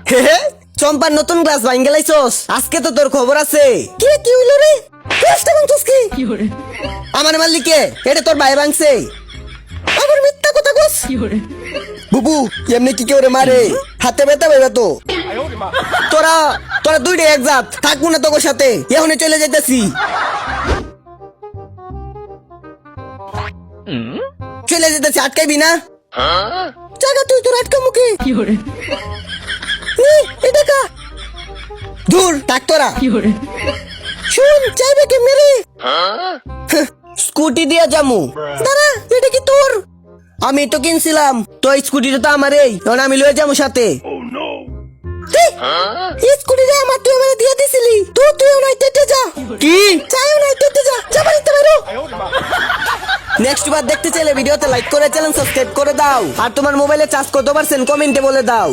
হে হে, চম্পার নতুন গ্লাস ভাঙ্গে লাইছস, আজকে তো তোর খবর আছে। কি কি হইলো রে? গ্লাসটা ভাঙছস কি? আমার মালিকে এটা তোর ভাই ভাঙছে। আবার মিথ্যা কথা কস। বুবু এমনি কি কেউ রে মারে, হাতে ব্যথা পাইবা তো। তোরা তোরা দুইটা এক জাত, থাকবো না তোর সাথে, এখনই চলে যাইতেছি। চলে যেতেছি, আটকাইবি না? জায়গা তুই তোর আটকা মুখে। এটা কা দূর থাক তোরা। শুন চাইবে কে মেরে স্কুটি দিয়ে যামু। দাঁড়া, এটা কি তোর? আমি তো কিনছিলাম, তো স্কুটিটা তো আমার, এই আমি লয়ে যাবো সাথে। স্কুটিটা আমার, তুই আমার দিয়ে দিছিলি, তুইও নাই তেতে যা। কি চাইও নাই তেতে যা, যাবা দিতে পারো। নেক্সট বার দেখতে চাইলে ভিডিওতে লাইক করে চ্যানেল সাবস্ক্রাইব করে দাও, আর তোমার মোবাইলে চার্জ কত পারছেন কমেন্টে বলে দাও।